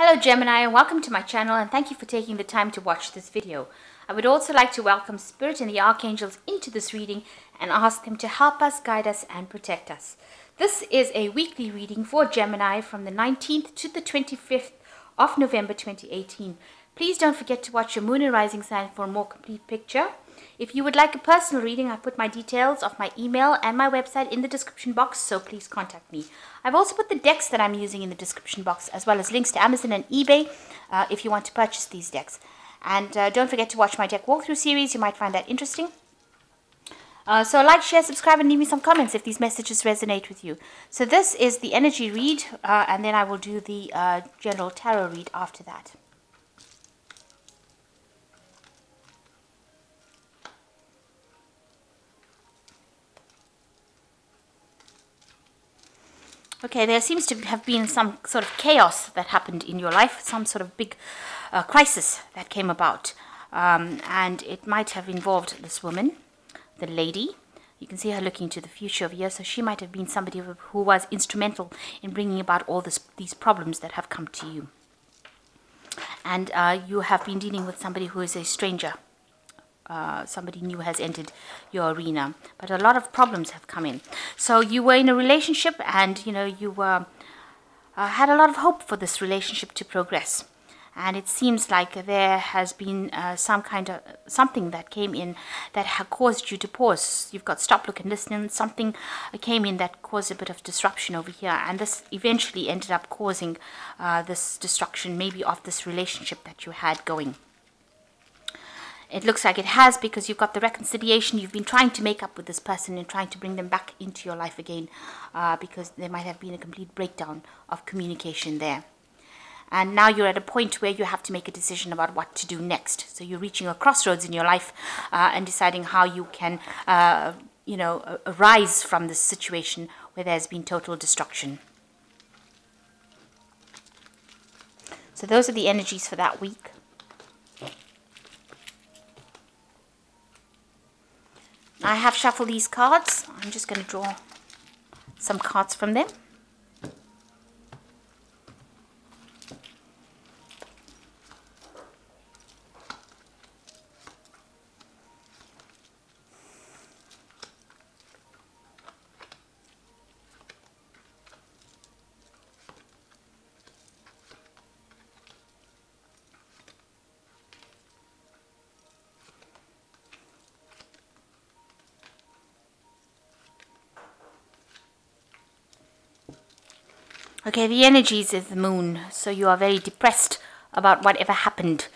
Hello Gemini, and welcome to my channel, and thank you for taking the time to watch this video. I would also like to welcome Spirit and the Archangels into this reading and ask them to help us, guide us and protect us. This is a weekly reading for Gemini from the 19th to the 25th of November 2018. Please don't forget to watch your moon and rising sign for a more complete picture. If you would like a personal reading, I put my details of my email and my website in the description box, so please contact me. I've also put the decks that I'm using in the description box, as well as links to Amazon and eBay if you want to purchase these decks. And don't forget to watch my deck walkthrough series. You might find that interesting. So like, share, subscribe, and leave me some comments if these messages resonate with you. So this is the energy read, and then I will do the general tarot read after that. Okay, there seems to have been some sort of chaos that happened in your life, some sort of big crisis that came about. And it might have involved this woman, the lady. You can see her looking to the future over here, so she might have been somebody who was instrumental in bringing about all these problems that have come to you. And you have been dealing with somebody who is a stranger. Somebody new has entered your arena, but a lot of problems have come in. So you were in a relationship, and you were had a lot of hope for this relationship to progress, and it seems like there has been something that came in that caused you to pause. You've got stop, look and listen. Something came in that caused a bit of disruption over here, and this eventually ended up causing this destruction, maybe of this relationship that you had going. It looks like it has, because you've got the reconciliation. You've been trying to make up with this person and trying to bring them back into your life again, because there might have been a complete breakdown of communication there. And now you're at a point where you have to make a decision about what to do next. So you're reaching a crossroads in your life and deciding how you can, arise from this situation where there's been total destruction. So those are the energies for that week. I have shuffled these cards. I'm just going to draw some cards from them. Okay, the energies is the moon, so you are very depressed about whatever happened.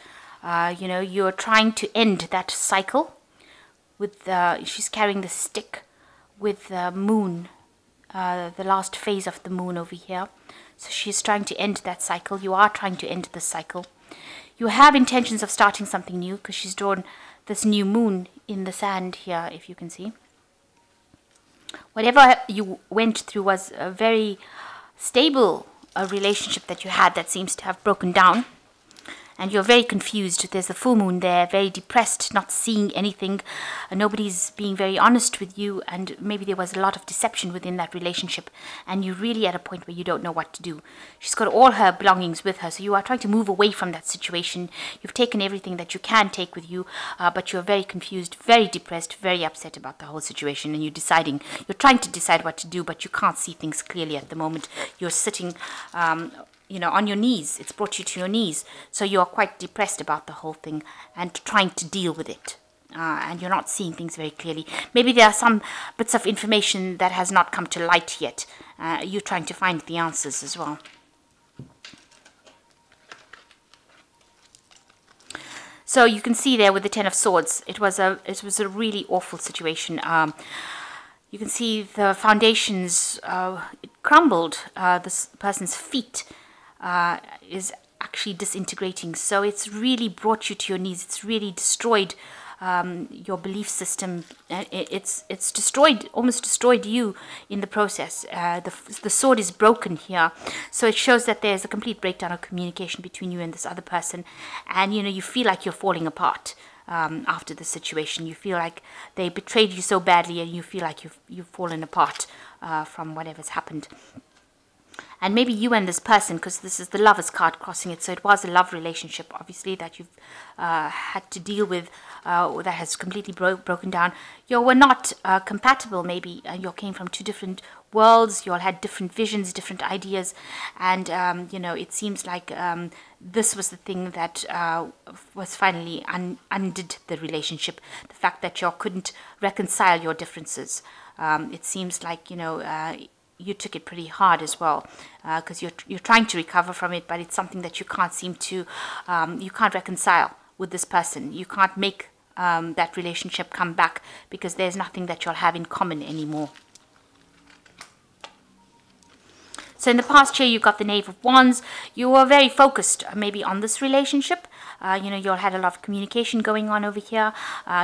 You're trying to end that cycle with, she's carrying the stick with the moon, the last phase of the moon over here. So she's trying to end that cycle. You are trying to end the cycle. You have intentions of starting something new, because she's drawn this new moon in the sand here, if you can see. Whatever you went through was a very stable relationship that you had that seems to have broken down, and you're very confused. There's the full moon there, very depressed, not seeing anything. Nobody's being very honest with you, and maybe there was a lot of deception within that relationship, and you're really at a point where you don't know what to do. She's got all her belongings with her, so you are trying to move away from that situation. You've taken everything that you can take with you, but you're very confused, very depressed, very upset about the whole situation, and you're trying to decide what to do, but you can't see things clearly at the moment. You're sitting on your knees. It's brought you to your knees. So you're quite depressed about the whole thing and trying to deal with it. And you're not seeing things very clearly. Maybe there are some bits of information that has not come to light yet. You're trying to find the answers as well. So you can see there with the Ten of Swords, it was a really awful situation. You can see the foundations, it crumbled. This person's feet is actually disintegrating. So it's really brought you to your knees. It's really destroyed your belief system. It's almost destroyed you in the process. The sword is broken here. So it shows that there's a complete breakdown of communication between you and this other person. And, you feel like you're falling apart. After the situation, you feel like they betrayed you so badly, and you feel like you've fallen apart from whatever's happened. And maybe you and this person, because this is the Lovers card crossing it, so it was a love relationship, obviously, that you've had to deal with, that has completely broken down. You were not compatible, maybe. You came from two different worlds. You all had different visions, different ideas. And, it seems like this was the thing that was finally undid the relationship. The fact that you couldn't reconcile your differences. It seems like, you took it pretty hard as well, because you're trying to recover from it, but it's something that you can't seem to, you can't reconcile with this person. You can't make that relationship come back, because there's nothing that you'll have in common anymore. So in the past year, you got the Knave of Wands. You were very focused maybe on this relationship. You all had a lot of communication going on over here.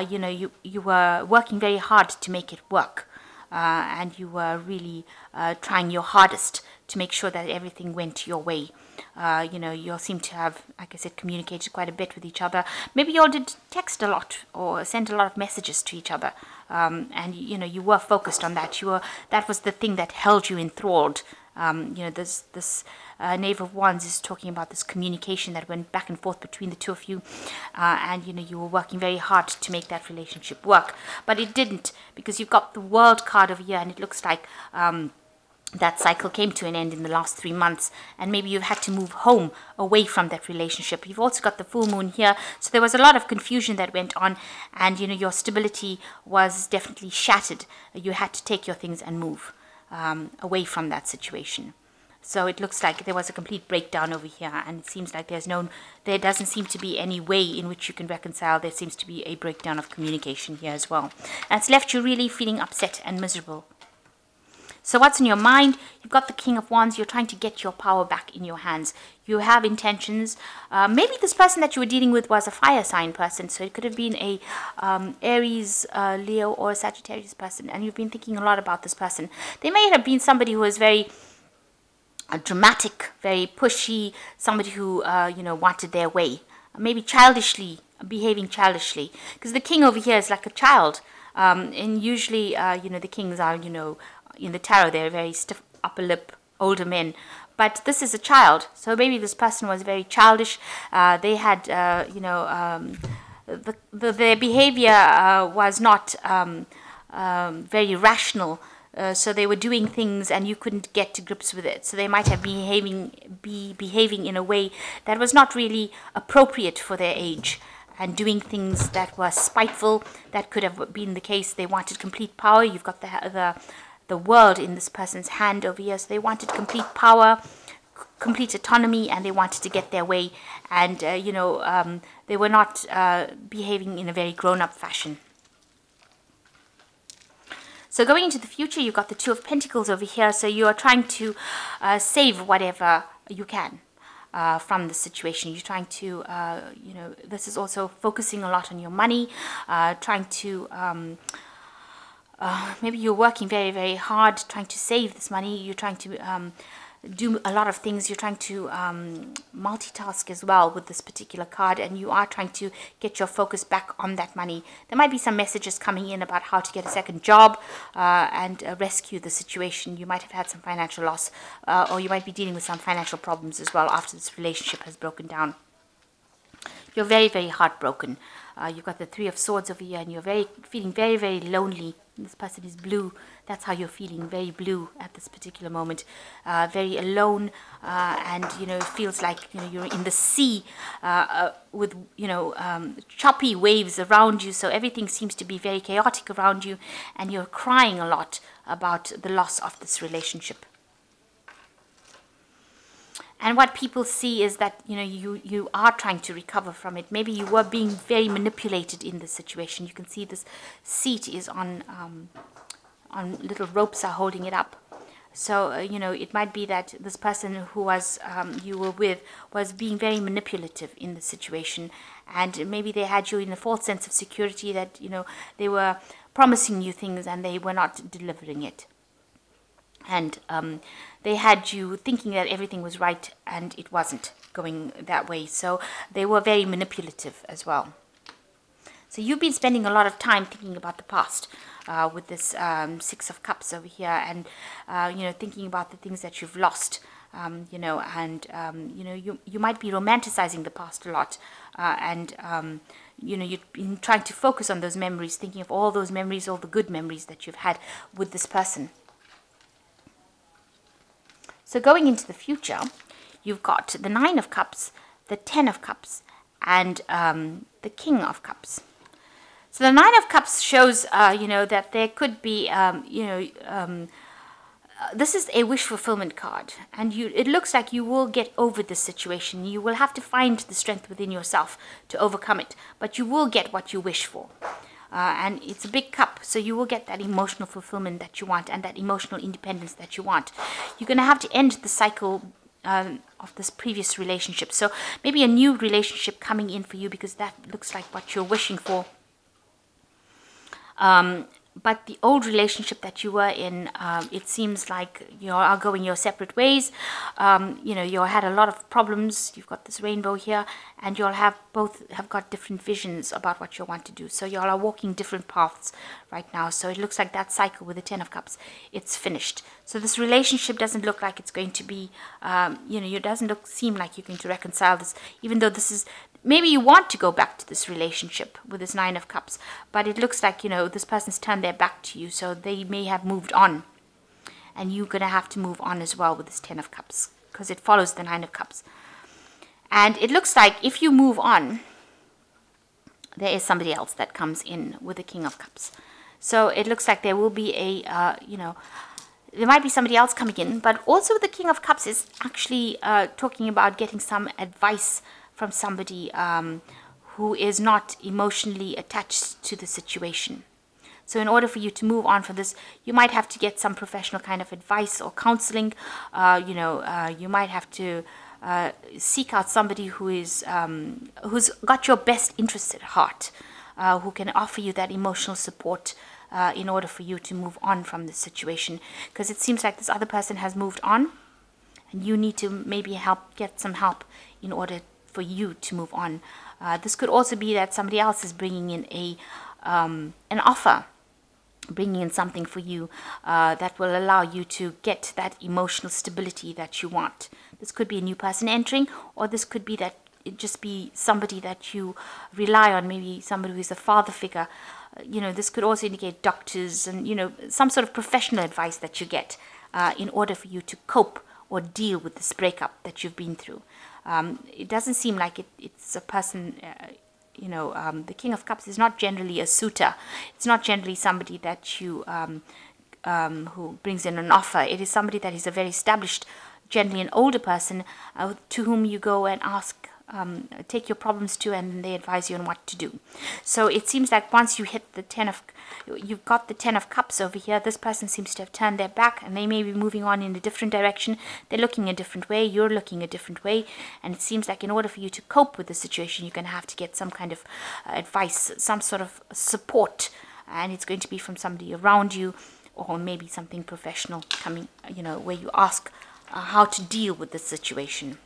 You were working very hard to make it work. And you were really trying your hardest to make sure that everything went your way. You all seem to have, like I said, communicated quite a bit with each other. Maybe you all did text a lot or sent a lot of messages to each other. And, you were focused on that. That was the thing that held you enthralled. This Knave of Wands is talking about this communication that went back and forth between the two of you, and you were working very hard to make that relationship work, but it didn't, because you've got the World card over here, and it looks like that cycle came to an end in the last 3 months, and maybe you've had to move home away from that relationship. You've also got the full moon here, so there was a lot of confusion that went on, and your stability was definitely shattered. You had to take your things and move away from that situation. So it looks like there was a complete breakdown over here, and it seems like there doesn't seem to be any way in which you can reconcile. There seems to be a breakdown of communication here as well. And it's left you really feeling upset and miserable. So what's in your mind? You've got the King of Wands. You're trying to get your power back in your hands. You have intentions. Maybe this person that you were dealing with was a fire sign person. So it could have been a Aries, Leo, or a Sagittarius person. And you've been thinking a lot about this person. They may have been somebody who was very dramatic, very pushy, somebody who, wanted their way. Maybe behaving childishly. Because the king over here is like a child. And usually, the kings are, in the tarot, they're very stiff upper lip, older men. But this is a child. So maybe this person was very childish. They had, their behavior was not very rational. So they were doing things and you couldn't get to grips with it. So they might have be behaving in a way that was not really appropriate for their age, and doing things that were spiteful. That could have been the case. They wanted complete power. You've got the world in this person's hand over here. So they wanted complete power, complete autonomy, and they wanted to get their way. And, they were not behaving in a very grown-up fashion. So going into the future, you've got the Two of Pentacles over here. So you are trying to save whatever you can from the situation. You're trying to, this is also focusing a lot on your money, trying to, maybe you're working very, very hard trying to save this money. You're trying to do a lot of things. You're trying to multitask as well with this particular card, and you are trying to get your focus back on that money. There might be some messages coming in about how to get a second job and rescue the situation. You might have had some financial loss, or you might be dealing with some financial problems as well after this relationship has broken down. You're very, very heartbroken. You've got the Three of Swords over here, and you're feeling very, very lonely. This person is blue. That's how you're feeling, very blue at this particular moment. Very alone, and, it feels like, you're in the sea with, choppy waves around you. So everything seems to be very chaotic around you, and you're crying a lot about the loss of this relationship. And what people see is that, you are trying to recover from it. Maybe you were being very manipulated in this situation. You can see this seat is on little ropes are holding it up. So, it might be that this person who was you were with was being very manipulative in the situation. And maybe they had you in a false sense of security that, they were promising you things and they were not delivering it. And they had you thinking that everything was right, and it wasn't going that way. So they were very manipulative as well. So you've been spending a lot of time thinking about the past with this Six of Cups over here, and thinking about the things that you've lost. you know, and you know, you might be romanticizing the past a lot, and you know, you've been trying to focus on those memories, thinking of all those memories, all the good memories that you've had with this person. So going into the future, you've got the Nine of Cups, the Ten of Cups, and the King of Cups. So the Nine of Cups shows, you know, that there could be, you know, this is a wish fulfillment card, and it looks like you will get over this situation. You will have to find the strength within yourself to overcome it, but you will get what you wish for. And it's a big cup, so you will get that emotional fulfillment that you want and that emotional independence that you want. You're going to have to end the cycle of this previous relationship. So maybe a new relationship coming in for you, because that looks like what you're wishing for. But the old relationship that you were in, it seems like you are going your separate ways. You know, you had a lot of problems. You've got this rainbow here, and you'll have both have got different visions about what you want to do. So y'all are walking different paths right now. So it looks like that cycle with the Ten of Cups, it's finished. So this relationship doesn't look like it's going to be, you know, it doesn't seem like you're going to reconcile this, even though this is, maybe you want to go back to this relationship with this Nine of Cups, but it looks like, you know, this person's turned their back to you, so they may have moved on. And you're going to have to move on as well with this Ten of Cups, because it follows the Nine of Cups. And it looks like if you move on, there is somebody else that comes in with the King of Cups. So it looks like there will be a, you know, there might be somebody else coming in, but also the King of Cups is actually talking about getting some advice from somebody who is not emotionally attached to the situation. So in order for you to move on from this, you might have to get some professional kind of advice or counseling. You know, you might have to seek out somebody who is who's got your best interests at heart, who can offer you that emotional support in order for you to move on from this situation. Because it seems like this other person has moved on, and you need to maybe get some help in order for you to move on. This could also be that somebody else is bringing in an offer, bringing in something for you that will allow you to get that emotional stability that you want. This could be a new person entering, or this could be that it just be somebody that you rely on, maybe somebody who is a father figure. You know, this could also indicate doctors and, you know, some sort of professional advice that you get in order for you to cope or deal with this breakup that you've been through. It doesn't seem like it's a person, you know, the King of Cups is not generally a suitor. It's not generally somebody that you, who brings in an offer. It is somebody that is a very established, generally an older person to whom you go and ask, take your problems to, and they advise you on what to do. So it seems like once you hit the you've got the Ten of Cups over here, this person seems to have turned their back, and they may be moving on in a different direction. They're looking a different way, you're looking a different way, and it seems like in order for you to cope with the situation, you're going to have to get some kind of advice, some sort of support, and it's going to be from somebody around you, or maybe something professional coming, you know, where you ask how to deal with the situation.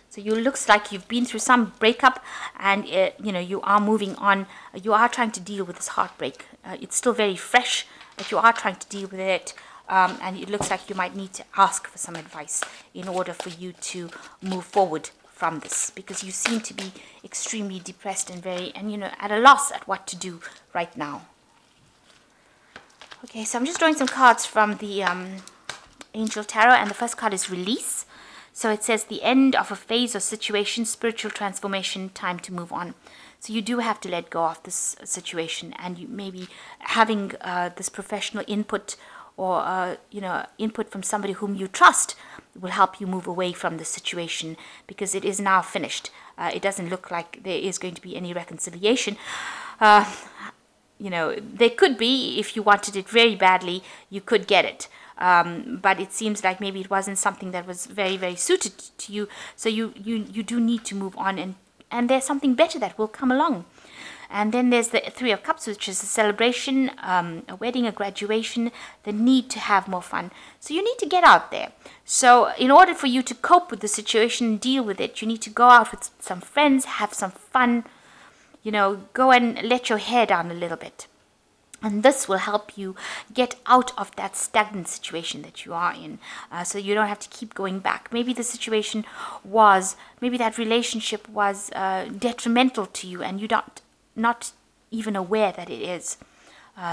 So you looks like you've been through some breakup, and you know, you are moving on. You are trying to deal with this heartbreak. It's still very fresh, but you are trying to deal with it. And it looks like you might need to ask for some advice in order for you to move forward from this, because you seem to be extremely depressed and you know, at a loss at what to do right now. Okay, so I'm just drawing some cards from the Angel Tarot, and the first card is Release. So it says the end of a phase or situation, spiritual transformation, time to move on. So you do have to let go of this situation, and you maybe having this professional input or you know, input from somebody whom you trust will help you move away from the situation, because it is now finished. It doesn't look like there is going to be any reconciliation. You know, there could be, if you wanted it very badly, you could get it. But it seems like maybe it wasn't something that was very, very suited to you. So you do need to move on, and there's something better that will come along. And then there's the Three of Cups, which is a celebration, a wedding, a graduation, the need to have more fun. So you need to get out there. So in order for you to cope with the situation, deal with it, you need to go out with some friends, have some fun, you know, go and let your hair down a little bit. And this will help you get out of that stagnant situation that you are in, so you don't have to keep going back. Maybe the situation was, maybe that relationship was detrimental to you, and you're not even aware that it is.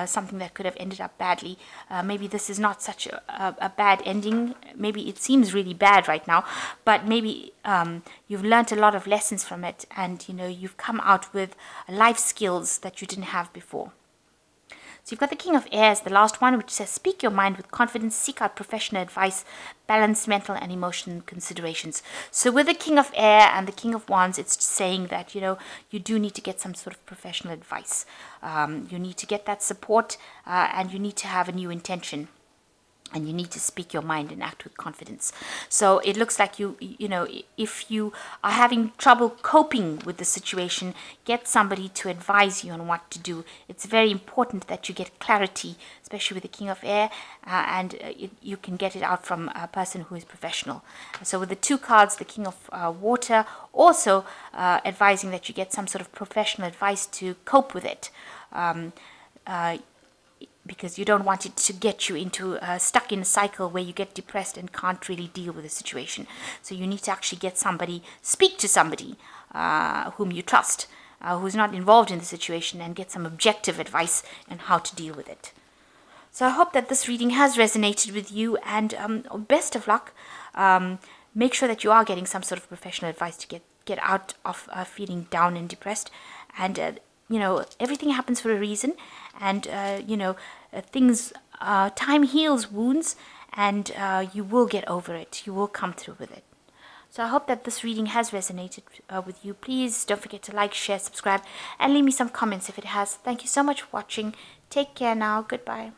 Something that could have ended up badly. Maybe this is not such a bad ending. Maybe it seems really bad right now, but maybe you've learned a lot of lessons from it, and you've come out with life skills that you didn't have before. So you've got the King of Air as the last one, which says, speak your mind with confidence, seek out professional advice, balance mental and emotional considerations. So with the King of Air and the King of Wands, it's saying that, you do need to get some sort of professional advice. You need to get that support, and you need to have a new intention. And you need to speak your mind and act with confidence. So it looks like if you are having trouble coping with the situation, get somebody to advise you on what to do. It's very important that you get clarity, especially with the King of Air, and you can get it out from a person who is professional. So with the two cards, the King of Water, also advising that you get some sort of professional advice to cope with it. Because you don't want it to get you into stuck in a cycle where you get depressed and can't really deal with the situation. So you need to actually speak to somebody whom you trust, who's not involved in the situation, and get some objective advice on how to deal with it. So I hope that this reading has resonated with you, and best of luck. Make sure that you are getting some sort of professional advice to get out of feeling down and depressed. And everything happens for a reason, and time heals wounds, and you will get over it. You will come through with it. So I hope that this reading has resonated with you. Please don't forget to like, share, subscribe, and leave me some comments if it has. Thank you so much for watching. Take care now. Goodbye.